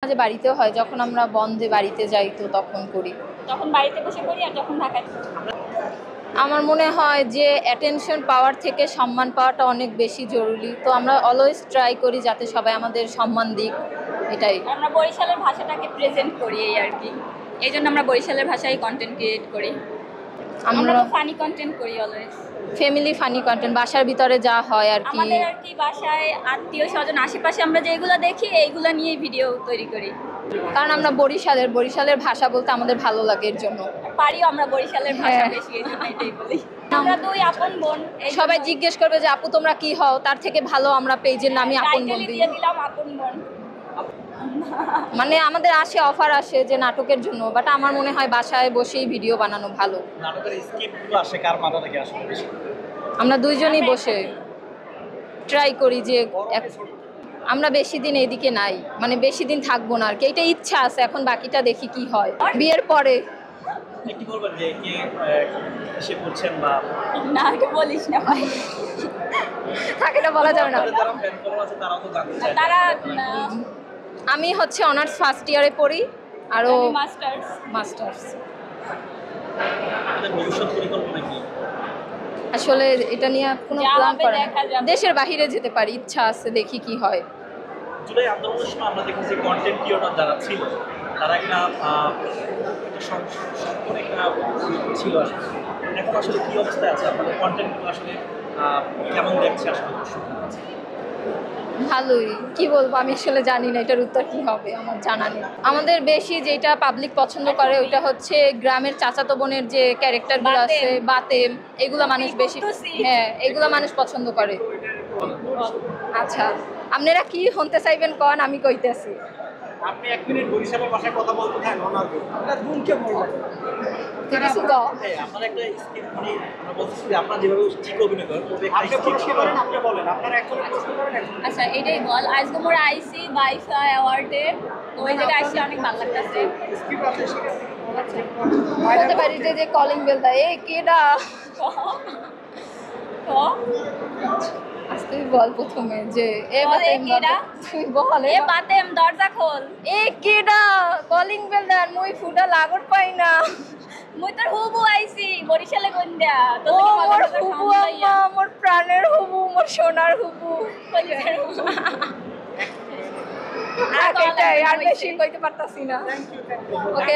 মাঝে বাড়িতেও হয়, যখন আমরা বন্ধে বাড়িতে যাই তো তখন করি। তখন বাড়িতে বসে করি আর যখন ঢাকায় আমার মনে হয় যে অ্যাটেনশন পাওয়ার থেকে সম্মান পাওয়াটা অনেক বেশি জরুরি, তো আমরা অলওয়েজ ট্রাই করি যাতে সবাই আমাদের সম্মান দিক, এটাই। আমরা বরিশালের ভাষাটাকে প্রেজেন্ট করি এই আর কি, এই জন্য আমরা বরিশালের ভাষায় কন্টেন্ট ক্রিয়েট করি। আমরা ফানি কন্টেন্ট করি অলওয়েজ, ফ্যামিলি ফানি কন্টেন্ট, বাসার ভিতরে যা হয় আর কি, আমাদের আর কি বাসায় আত্মীয় স্বজন আশেপাশে আমরা যেগুলো দেখি এইগুলো নিয়ে ভিডিও তৈরি করি। কারণ আমরা বরিশালের ভাষা বলতে আমাদের ভালো লাগে, এর জন্য পারিও আমরা বরিশালের ভাষা বেশি, এই জন্য এটাই বলি। আমরা দুই আপন বোন, সবাই জিজ্ঞেস করবে যে আপু তোমরা কি হও, তার থেকে ভালো আমরা পেজের নামই আপন বোন দিয়ে দিলাম আপন বোন। মানে আমাদের অফার আসে যে নাটকের জন্য, বাট আমার মনে হয় বাসায় বসেই ভিডিও বানানো ভালো। নাটকের স্ক্রিপ্টগুলো আসে কার মাথা থেকে আসলে বেশি? আমরা দুইজনই বসে ট্রাই করি যে আমরা বেশি দিন এদিকে নাই, মানে বেশি দিন থাকবো না আর কি, এটা ইচ্ছা আছে, এখন বাকিটা দেখি কি হয় বিয়ের পরে। একটু বলবেন যে কে এসে পড়ছেন বা না এটা বলিস না ভাই, থাকে না, বলা যাবে না। যারা ফ্যান ফলোয়ার আছে তারাও তো জানতে চায়। তারা আমি হচ্ছে অনার্স ফার্স্ট ইয়ারে পড়ি, আরও মাস্টার্স। আপনাদের ভবিষ্যৎ পরিকল্পনা কি? আসলে এটা নিয়ে কোনো যা প্ল্যান হবে করে দেখা না, যাবে। দেশের বাইরে যেতে পারি, ইচ্ছা আছে, দেখি কি হয়। জুলাই আন্দোলনের সময় আমরা দেখেছি কন্টেন্ট ক্রিয়েটর যারা ছিল তারা একটা সম্পূর্ণ একটা ছিল আসলে। এখন আসলে কি অবস্থায় আছে আপনাদের কন্টেন্টগুলো আসলে কেমন দেখছে আসলে? ভালোই, কি বলবো, আমি আসলে জানি না এটার উত্তর কি হবে, আমার জানা নেই। আমাদের বেশি যেটা পাবলিক পছন্দ করে ওইটা হচ্ছে গ্রামের চাচাতো বোনের যে ক্যারেক্টারগুলো আছে, বাতেম, এগুলো মানুষ বেশি, হ্যাঁ এগুলো মানুষ পছন্দ করে। আচ্ছা, আপনারা কি শুনতে চাইবেন কন, আমি কইতেছি। আপনি 1 মিনিট বরিশালের ভাষায় কথা বলতে থাকেন ওনাকে, আপনার গুণকে বলবেন। ঠিক আছে তো, আপনার একটা স্ক্রিপ্ট মানে আমরা বলতেছি যে আপনারা যেভাবে ঠিক অভিনয় করেন আপনি প্রশ্ন করেন, আপনি বলেন আপনারা এখন প্রশ্ন করেন। আচ্ছা এটাই বল, আজকে মোরা আইসি বাইফা অ্যাওয়ার্ডে, তো ওই জায়গায় আসছি অনেক ভালো লাগতেছে। স্ক্রিপ্ট আছে বলতে পারি যে কলিং বেল দেয়, এই কেডা, তো আজকে বল প্রথমে যে এ বল, এ বাতেম, কেডা? তুই বল এ বাতেম দরজা খোল, এ কেডা কলিং বেল দেন, মুই ফুটা লাগর পাই না। মুই তোর হুবু আইসি বরিশালে গন্ডা, তো ও মোর হুবু আম্মা, মোর প্রাণের হুবু, মোর সোনার হুবু। আর বেশি কইতে পারতাছি না। ওকে।